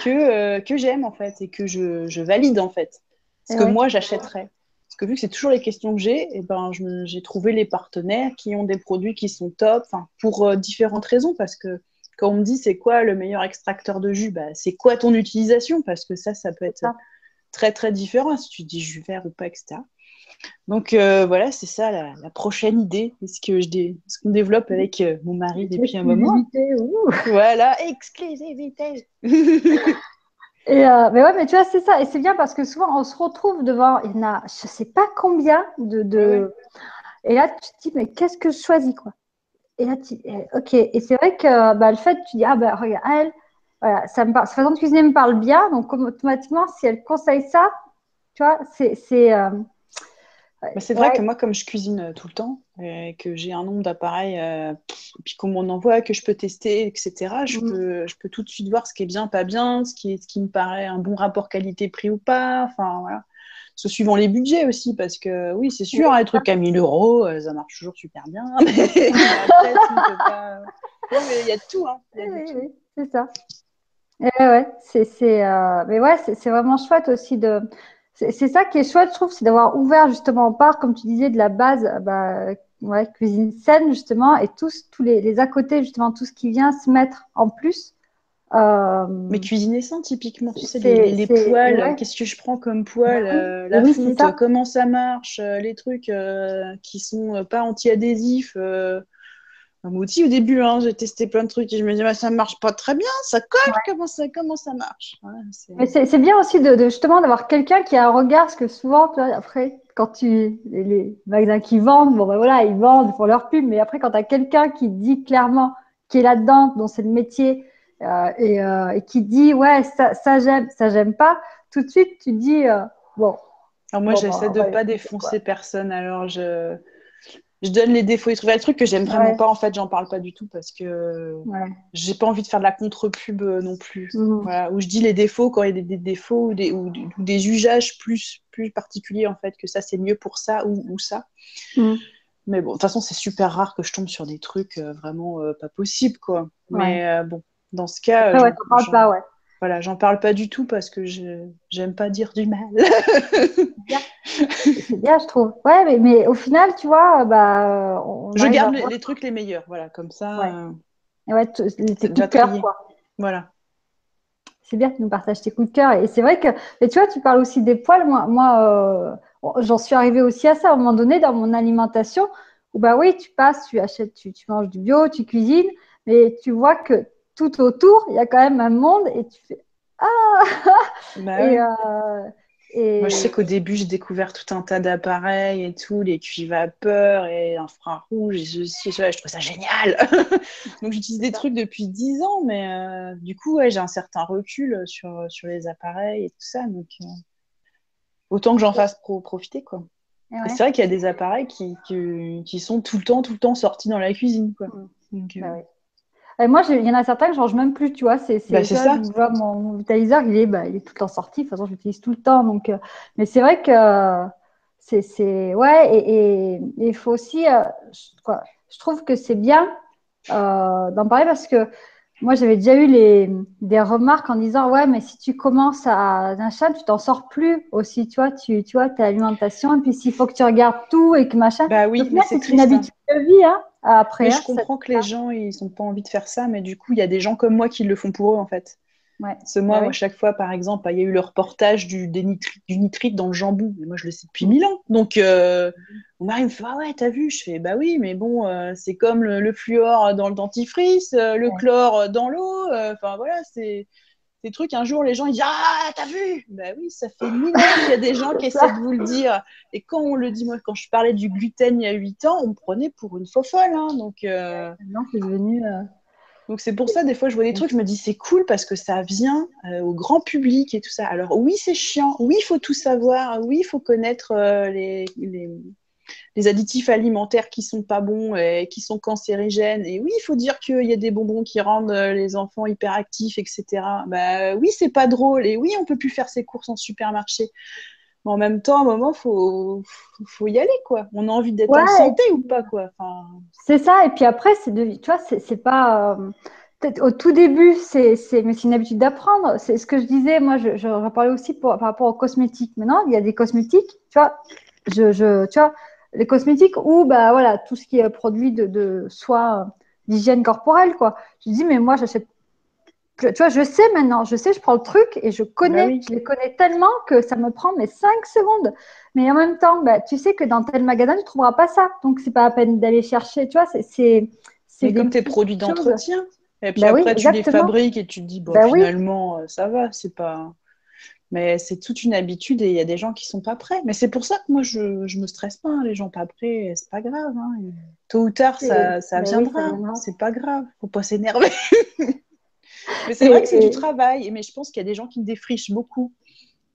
que j'aime en fait et que je valide en fait. Ce Et que ouais, moi j'achèterais. Parce que vu que c'est toujours les questions que j'ai, et ben, j'ai trouvé les partenaires qui ont des produits qui sont top, pour différentes raisons. Parce que quand on me dit c'est quoi le meilleur extracteur de jus, bah, c'est quoi ton utilisation? Parce que ça peut c'est être ça. très très différent si tu dis jus vert ou pas, etc. Donc voilà, c'est ça la prochaine idée, ce qu'on développe avec mon mari depuis un moment. L'exclusivité, ouh! Voilà, exclusivité. Mais ouais, mais tu vois, c'est ça. Et c'est bien parce que souvent, on se retrouve devant, il y en a, je sais pas combien Ouais, ouais. Et là, tu te dis, mais qu'est-ce que je choisis, quoi? Et là, ok. Et c'est vrai que bah, le fait, tu dis, ah ben, regarde, elle, voilà, ça me parle, sa façon de cuisiner me parle bien. Donc, automatiquement, si elle conseille ça, tu vois, Bah, c'est vrai que ouais, moi, comme je cuisine tout le temps, et que j'ai un nombre d'appareils, et puis qu'on m'en envoie, que je peux tester, etc., mm, je peux tout de suite voir ce qui est bien, pas bien, ce qui me paraît un bon rapport qualité-prix ou pas. Enfin, voilà. Ce suivant les budgets aussi, parce que oui, c'est oui, sûr, hein, les c'est ça. trucs à 1000 euros, ça marche toujours super bien. Mais après, si on peut pas. Non, mais il y a de tout, hein. Il y a de Oui, tout. oui, c'est ça. Ouais, mais ouais, c'est vraiment chouette aussi c'est ça qui est chouette, je trouve, c'est d'avoir ouvert justement en part, comme tu disais, de la base, bah, ouais, cuisine saine justement, et tous les à côté justement, tout ce qui vient se mettre en plus. Mais Euh, cuisiner sans, typiquement, tu sais, les poils, ouais, qu'est-ce que je prends comme bah poil, oui, et la oui, c'est fonte, ça. comment ça marche, les trucs qui sont pas anti-adhésifs. Moi aussi, au début, hein, j'ai testé plein de trucs et je me disais, bah, ça marche pas très bien, ça colle, comment ça marche? Voilà, Mais c'est bien aussi justement d'avoir quelqu'un qui a un regard, parce que souvent, tu vois, après, les magasins qui vendent, bon ben voilà, ils vendent, ils font leur pub, mais après, quand tu as quelqu'un qui dit clairement, qui est là-dedans, dont c'est le métier, et qui dit, ouais, ça j'aime pas, tout de suite, tu te dis, bon, Alors moi, bon, j'essaie ben, on de va pas l'écouter, quoi. défoncer personne, alors je donne les défauts et trucs. Le truc que j'aime vraiment Ouais, pas, en fait, j'en parle pas du tout parce que ouais. j'ai pas envie de faire de la contre-pub non plus. Mhm. Voilà, où je dis les défauts quand il y a des défauts ou des usages plus particuliers, en fait, que ça, c'est mieux pour ça ou ça. Mhm. Mais bon, de toute façon, c'est super rare que je tombe sur des trucs vraiment pas possibles, quoi. Ouais. Mais bon, dans ce cas, Après, ouais, t'en parles pas, ouais. voilà, j'en parle pas du tout parce que j'aime pas dire du mal. C'est bien, je trouve. Ouais, mais au final, tu vois, bah, on Je arrive à garde voir. les trucs les meilleurs, voilà, comme Ouais. ça, Et ouais, tes c'est coups déjà de cœur, trié. quoi. Voilà. C'est bien que tu nous partages tes coups de cœur. Et c'est vrai que, mais tu vois, tu parles aussi des poils. J'en suis arrivée aussi à ça à un moment donné dans mon alimentation où, bah oui, tu passes, tu achètes, tu manges du bio, tu cuisines, mais tu vois que tout autour, il y a quand même un monde et tu fais Ah! Bah Et, oui. Moi, je sais et qu'au début, j'ai découvert tout un tas d'appareils et tout, les cuivapeurs et infrarouges et ceci et cela. Je trouve ça génial. Donc, j'utilise des trucs depuis 10 ans, mais du coup, ouais, j'ai un certain recul sur les appareils et tout ça. Donc, autant que j'en fasse profiter, quoi. Et ouais, c'est vrai qu'il y a des appareils qui sont tout le temps sortis dans la cuisine, quoi. Donc, bah oui. Et moi, il y en a certains que je range même plus, tu vois. bah, Tu c'est vois, ça. donc, je vois mon vitaliseur, il est tout le temps sorti. De toute façon, je l'utilise tout le temps. Donc, mais c'est vrai que ouais. Et il faut aussi, je trouve que c'est bien d'en parler parce que moi, j'avais déjà eu des remarques en disant, ouais, mais si tu commences à machin, tu t'en sors plus aussi, tu vois, ta alimentation. Et puis, s'il faut que tu regardes tout et que machin. Bah Au oui, mais final, c'est c'est une triste, hein. habitude de vie, hein, après, Mais hein, je comprends que les gens, ils n'ont pas envie de faire ça, mais du coup, il y a des gens comme moi qui le font pour eux, en fait. ouais. Parce que Bah moi, oui. chaque fois, par exemple, il y a eu le reportage du nitrite dans le jambon. Mais moi, je le sais depuis Mm. 1000 ans. Donc, mon mari me fait, ah ouais, t'as vu? Je fais, bah oui, mais bon, c'est comme le fluor dans le dentifrice, le Ouais. chlore dans l'eau. Enfin, voilà, c'est des trucs. Un jour, les gens, ils disent, ah, t'as vu? Bah oui, ça fait 1000 ans qu'il y a des gens qui C'est essaient ça. de vous le dire. Et quand on le dit, moi, quand je parlais du gluten il y a 8 ans, on me prenait pour une faux folle, hein. Maintenant, c'est devenu. Donc c'est pour ça, des fois, je vois des trucs, je me dis c'est cool parce que ça vient au grand public et tout ça. Alors oui, c'est chiant, oui, il faut tout savoir, oui, il faut connaître les additifs alimentaires qui sont pas bons et qui sont cancérigènes. Et oui, il faut dire qu'il y a des bonbons qui rendent les enfants hyperactifs, etc. Bah oui, c'est pas drôle. Et oui, on peut plus faire ses courses en supermarché. Mais en même temps, à un moment, faut y aller, quoi. On a envie d'être Ouais, en et santé ou puis, pas, quoi. Enfin, c'est ça. Et puis après, tu vois, c'est pas. Peut-être au tout début, mais c'est une habitude d'apprendre. C'est ce que je disais. Moi, je parlais aussi par rapport aux cosmétiques. Maintenant, il y a des cosmétiques, tu vois, tu vois, les cosmétiques où, bah voilà, tout ce qui est produit de soit d'hygiène corporelle, quoi. Je dis, mais moi, j'achète. Tu vois, je sais maintenant, je prends le truc et bah oui. je les connais tellement que ça me prend mes 5 secondes. Mais en même temps, bah, tu sais que dans tel magasin, tu ne trouveras pas ça. Donc, c'est pas la peine d'aller chercher. Tu vois, c'est Mais des comme tes petites produits choses. d'entretien. Et puis Ben oui, après, tu les exactement. fabriques et tu te dis, bon, Ben oui, finalement, ça va, c'est pas. Mais c'est toute une habitude et il y a des gens qui sont pas prêts. Mais c'est pour ça que moi, je me stresse pas, hein. Les gens pas prêts, c'est pas grave, hein. Tôt ou tard, ça ben oui, ça viendra. viendra. C'est pas grave. Faut pas s'énerver. Mais c'est vrai que c'est du Et, travail. Mais je pense qu'il y a des gens qui défrichent beaucoup.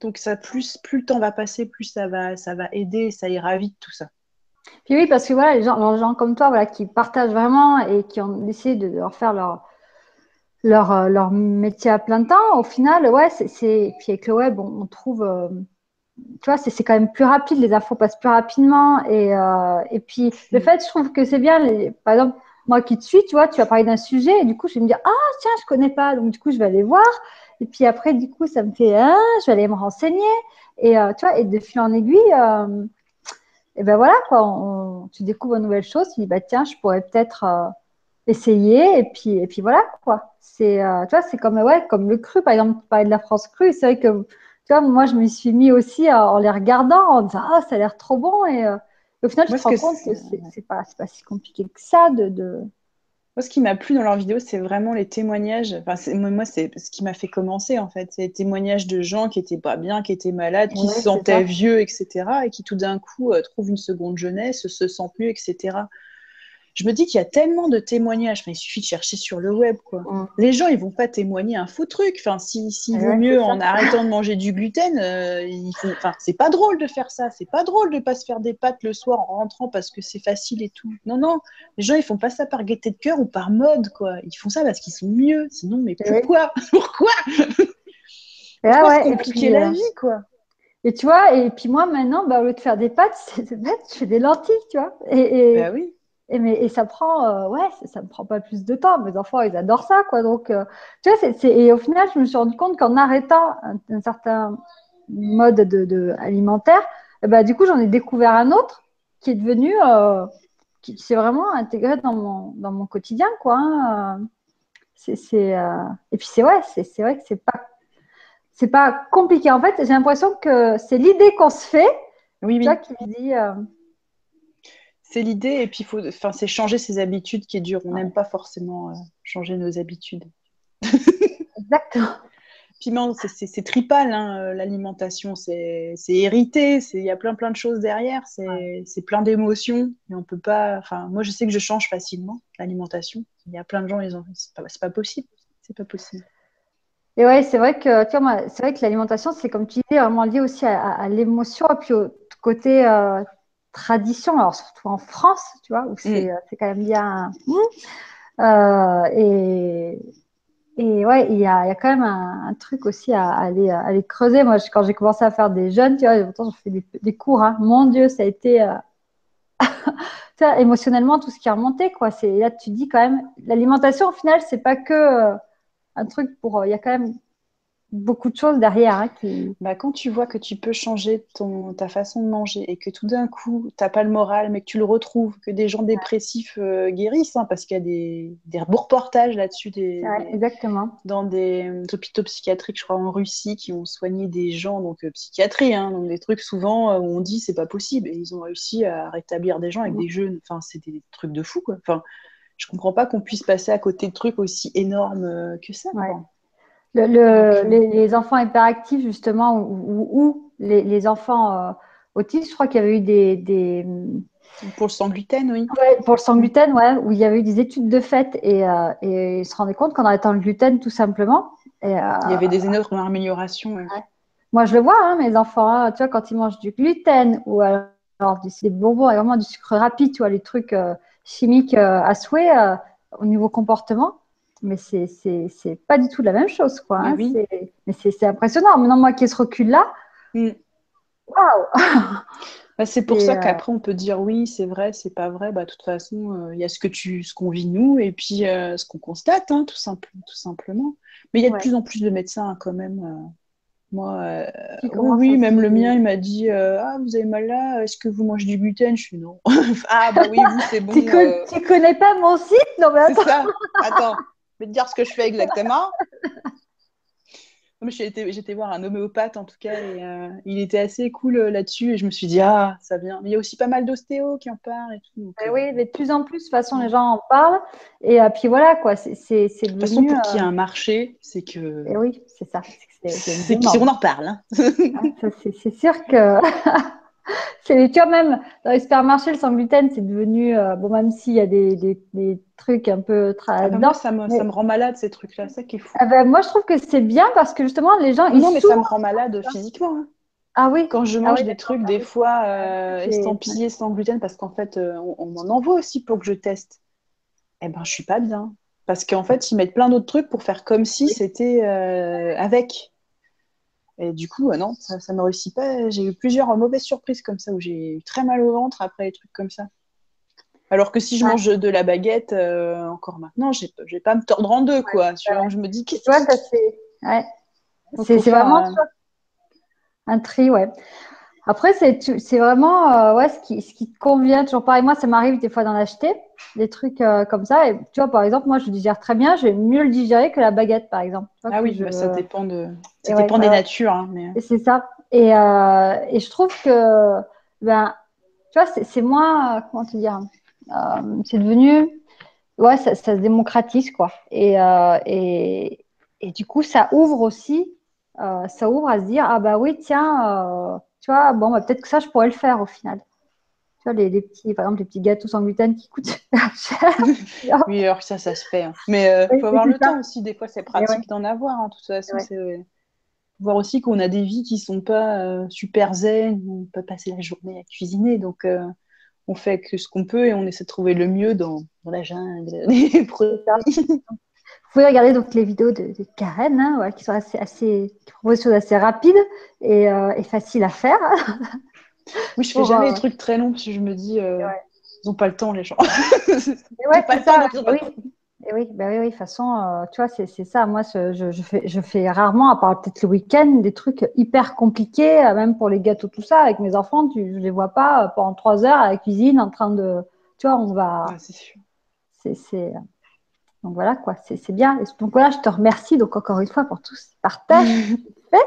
Donc ça, plus le temps va passer, plus ça va aider, ça ira vite, tout ça. puis oui, parce que voilà, les gens comme toi, voilà, qui partagent vraiment et qui ont décidé de leur faire leur métier à plein temps, au final, ouais, puis avec le web, on trouve. Tu vois, c'est quand même plus rapide, les infos passent plus rapidement. Et puis, le Mm. fait, je trouve que c'est bien, par exemple, moi qui te suis, tu vois, tu vas parler d'un sujet, et du coup, je vais me dire, ah, tiens, je connais pas, donc du coup, je vais aller voir. Et puis après, du coup, ça me fait, ah, je vais aller me renseigner. Et tu vois, et de fil en aiguille, et ben voilà, quoi, tu découvres une nouvelle chose, tu dis, bah tiens, je pourrais peut-être essayer, et puis voilà, quoi. Tu vois, c'est comme, ouais, comme le cru, par exemple, tu parlais de la France crue, c'est vrai que, tu vois, moi, je me suis mis aussi en les regardant, en disant, ah, ça a l'air trop bon, et au final, tu Moi, te rends compte que c'est pas si compliqué que ça Moi, ce qui m'a plu dans leurs vidéos, c'est vraiment les témoignages. Enfin, moi, c'est ce qui m'a fait commencer, en fait. C'est les témoignages de gens qui étaient pas bien, qui étaient malades, qui se Ouais, c'est sentaient ça. vieux, etc. Et qui, tout d'un coup, trouvent une seconde jeunesse, se sentent mieux, etc. Je me dis qu'il y a tellement de témoignages, mais il suffit de chercher sur le web, quoi. Mm. Les gens, ils vont pas témoigner un faux truc. Enfin, s'il vaut Ouais, c'est mieux ça. en arrêtant de manger du gluten, enfin, c'est pas drôle de faire ça. C'est pas drôle de pas se faire des pâtes le soir en rentrant parce que c'est facile et tout. Non, non, les gens, ils font pas ça par gaieté de cœur ou par mode, quoi. Ils font ça parce qu'ils sont mieux. Sinon, mais Ouais, pourquoi? Pourquoi? ouais, Pourquoi se ouais. compliquer la vie, quoi? Et tu vois, et puis moi, maintenant, bah, au lieu de faire des pâtes, c'est bête, je fais des lentilles, tu vois. Bah oui. Et ça prend, ça me prend pas plus de temps. Mes enfants, ils adorent ça, quoi. Donc, tu vois, et au final, je me suis rendu compte qu'en arrêtant un certain mode alimentaire, du coup, j'en ai découvert un autre qui est devenu, qui s'est vraiment intégré dans mon quotidien, quoi. Hein. Et puis, c'est vrai que c'est pas compliqué. En fait, j'ai l'impression que c'est l'idée qu'on se fait, Oui, tu vois, oui. qui dit, C'est l'idée, et puis c'est changer ses habitudes qui est dur. On ouais, n'aime pas forcément changer nos habitudes. exactement. Puis non, c'est tripal, hein, l'alimentation, c'est hérité, il y a plein de choses derrière, c'est plein d'émotions, et on peut pas. Enfin, moi, je sais que je change facilement l'alimentation. Il y a plein de gens, c'est pas possible, c'est pas possible. Et ouais, c'est vrai que, tu vois, c'est vrai que l'alimentation, c'est comme tu disais, vraiment lié aussi à l'émotion et puis au côté tradition, alors surtout en France, tu vois, où Mm. c'est quand même bien. Et, ouais, il y a quand même un truc aussi à aller creuser. Moi, quand j'ai commencé à faire des jeunes, tu vois, pourtant, j'ai fait des cours, hein. Mon Dieu, ça a été, tu vois, émotionnellement, tout ce qui est remonté, quoi. Là, tu dis quand même, l'alimentation, au final, c'est pas que un truc pour. Il y a quand même beaucoup de choses derrière, hein, qui. Bah, quand tu vois que tu peux changer ta façon de manger et que tout d'un coup, t'as pas le moral, mais que tu le retrouves, que des gens dépressifs guérissent, hein, parce qu'il y a des beaux reportages là-dessus, Ouais, exactement. dans des hôpitaux psychiatriques, je crois, en Russie, qui ont soigné des gens, donc psychiatrie, hein, donc des trucs souvent où on dit c'est pas possible, et ils ont réussi à rétablir des gens avec des jeunes. Enfin, c'est des trucs de fou, quoi. Enfin, je comprends pas qu'on puisse passer à côté de trucs aussi énormes que ça, Ouais. quoi. Donc, Les enfants hyperactifs, justement, ou les enfants autistes, je crois qu'il y avait eu pour le sans gluten, oui. ouais, pour le sans Mm. gluten, ouais, où il y avait eu des études de fait et ils se rendaient compte qu'en arrêtant le gluten, tout simplement, et, Il y avait des énormes améliorations, ouais. ouais. Moi, je le vois, hein, mes enfants, hein, tu vois, quand ils mangent du gluten ou alors des bonbons et vraiment du sucre rapide, tu vois, les trucs chimiques à souhait au niveau comportement, mais c'est pas du tout la même chose, quoi. Mais Hein, oui. mais c'est impressionnant. Maintenant, moi qui ai ce recul-là, Mm. waouh! Bah, c'est pour C'est, ça qu'après on peut dire oui, c'est vrai, c'est pas vrai. Bah, de toute façon, il y a ce qu'on vit nous et puis ce qu'on constate, hein, tout simplement. Mais il y a de ouais, plus en plus de médecins hein, quand même. Moi, qui oui, commence oui, même aussi. le mien, il m'a dit ah, vous avez mal là, est-ce que vous mangez du gluten? Je suis non. Ah, bah oui, vous, c'est bon. Tu connais pas mon site? Non, mais C'est attends. ça. Attends, je vais te dire ce que je fais exactement. Moi, j'étais voir un homéopathe en tout cas et il était assez cool là-dessus et je me suis dit ah ça vient. Mais il y a aussi pas mal d'ostéos qui en parlent et tout. Donc, Mais oui, mais de plus en plus, de toute façon, les de gens en parlent. Et puis voilà, quoi, c'est toute façon devenu. pour qu'il y ait un marché, c'est que Et oui, c'est ça, c'est une c'est qu'on demande. en parle. Hein. Hein, ça, c'est sûr que tu vois, même dans les supermarchés, le sans gluten, c'est devenu. Bon, même s'il y a des trucs un peu Ah ben moi dedans. ça me Mais rend malade ces trucs-là, ça qui est fou. moi, je trouve que c'est bien parce que justement, les gens, Non ils non mais ça me s'ouvrent. rend malade physiquement. Hein. Ah oui, Quand je ah oui, mange des d'accord. trucs Ah des oui, fois ouais. estampillés sans gluten parce qu'en fait on m'en envoie aussi pour que je teste. Eh ben je suis pas bien parce qu'en fait ils mettent plein d'autres trucs pour faire comme si Oui. c'était avec. Et du coup, non, ça ne me réussit pas. J'ai eu plusieurs mauvaises surprises comme ça, où j'ai eu très mal au ventre après des trucs comme ça. Alors que si je Ouais, mange de la baguette, encore maintenant, je vais pas me tordre en deux, ouais, quoi. Tu ouais. vois, je me dis, Et tu vois, ça c'est. Ouais. donc faut C'est faire. vraiment tu vois, un tri, ouais. Après, c'est vraiment ouais, ce qui te convient. Toujours pareil, moi, ça m'arrive des fois d'en acheter des trucs comme ça. Et tu vois, par exemple, moi, je le digère très bien. Je vais mieux le digérer que la baguette, par exemple. Tu vois, Ah que oui, bah, ça Et ouais, dépend ouais, des ouais. natures, hein, mais Et c'est ça. Et je trouve que, ben, tu vois, c'est moins, comment te dire, c'est devenu, ouais, ça se démocratise, quoi. Et du coup, ça ouvre à se dire, ah bah oui, tiens, tu vois, bon, bah, peut-être que ça, je pourrais le faire au final. Tu vois, les petits, par exemple, les petits gâteaux sans gluten qui coûtent super cher. oui, alors ça se fait. Hein. Mais Oui, faut oui, avoir c'est le ça. temps aussi. Des fois, c'est Et ouais, pratique d'en avoir. Hein. De toute façon, ouais. c'est voir aussi qu'on a des vies qui sont pas super zen. On peut passer la journée à cuisiner, donc. On fait que ce qu'on peut et on essaie de trouver le mieux dans la jungle des C'est ça. produits. Vous pouvez regarder donc les vidéos de Karen, hein, ouais, qui sont qui proposent des choses assez rapides et faciles à faire. Oui, je fais Pour, jamais des trucs très longs parce que je me dis, ouais. Ils n'ont pas le temps, les gens. Et ouais, Pas c'est le temps ça. d'écrire Oui. votre... Et oui, bah oui, oui, de toute façon, tu vois, c'est ça. Moi, je fais rarement, à part peut-être le week-end, des trucs hyper compliqués, même pour les gâteaux, tout ça. Avec mes enfants, je ne les vois pas pendant 3 heures à la cuisine en train de. Tu vois, on va. Ouais, c'est sûr. C'est. Donc voilà, quoi, c'est bien. Et donc voilà, je te remercie donc encore une fois pour tout ce partage fait.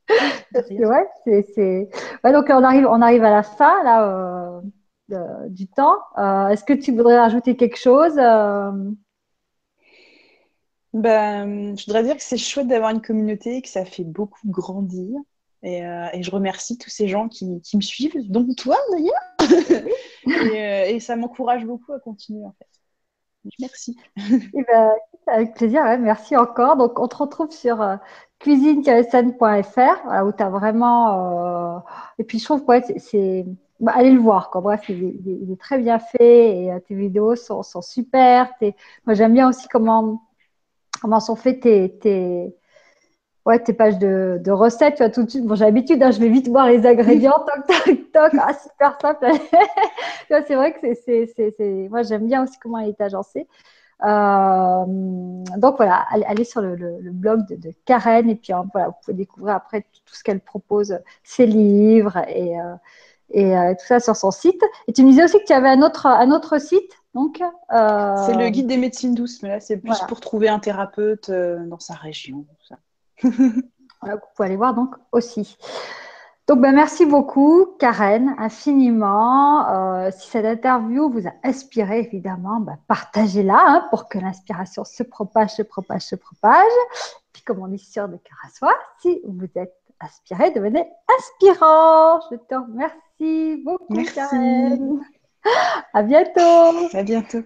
De Parce que rien. ouais, Ouais, donc on arrive à la fin là, du temps. Est-ce que tu voudrais rajouter quelque chose Ben, je voudrais dire que c'est chouette d'avoir une communauté, que ça fait beaucoup grandir. Et je remercie tous ces gens qui me suivent, dont toi d'ailleurs. Oui. Et ça m'encourage beaucoup à continuer en fait. Donc, merci. Eh ben, avec plaisir, ouais, merci encore. Donc, on te retrouve sur cuisine-scène.fr, voilà, où tu as vraiment. Et puis, je trouve, ouais, bah, allez le voir, quoi. Bref, il est très bien fait et tes vidéos sont super. Moi, j'aime bien aussi comment sont faits tes pages de recettes. Tu vois, tout de suite, bon, j'ai l'habitude, hein, je vais vite voir les ingrédients, toc, toc, toc. Ah, super simple. Tu vois, c'est vrai que moi, j'aime bien aussi comment il est agencé. Donc voilà, allez sur le blog de Karen et puis voilà, vous pouvez découvrir après tout ce qu'elle propose, ses livres et tout ça sur son site. Et tu me disais aussi que tu avais un autre site, donc C'est le guide des médecines douces, mais là c'est plus voilà. pour trouver un thérapeute dans sa région. Tout ça. Voilà, vous pouvez aller voir donc aussi. Donc, ben, merci beaucoup, Karen, infiniment. Si cette interview vous a inspiré, évidemment, ben, partagez-la hein, pour que l'inspiration se propage, se propage, se propage. Puis, comme on dit sur de cœur à soi, si vous êtes inspiré, devenez inspirant. Je te remercie beaucoup, Merci. Karen. À bientôt. À bientôt.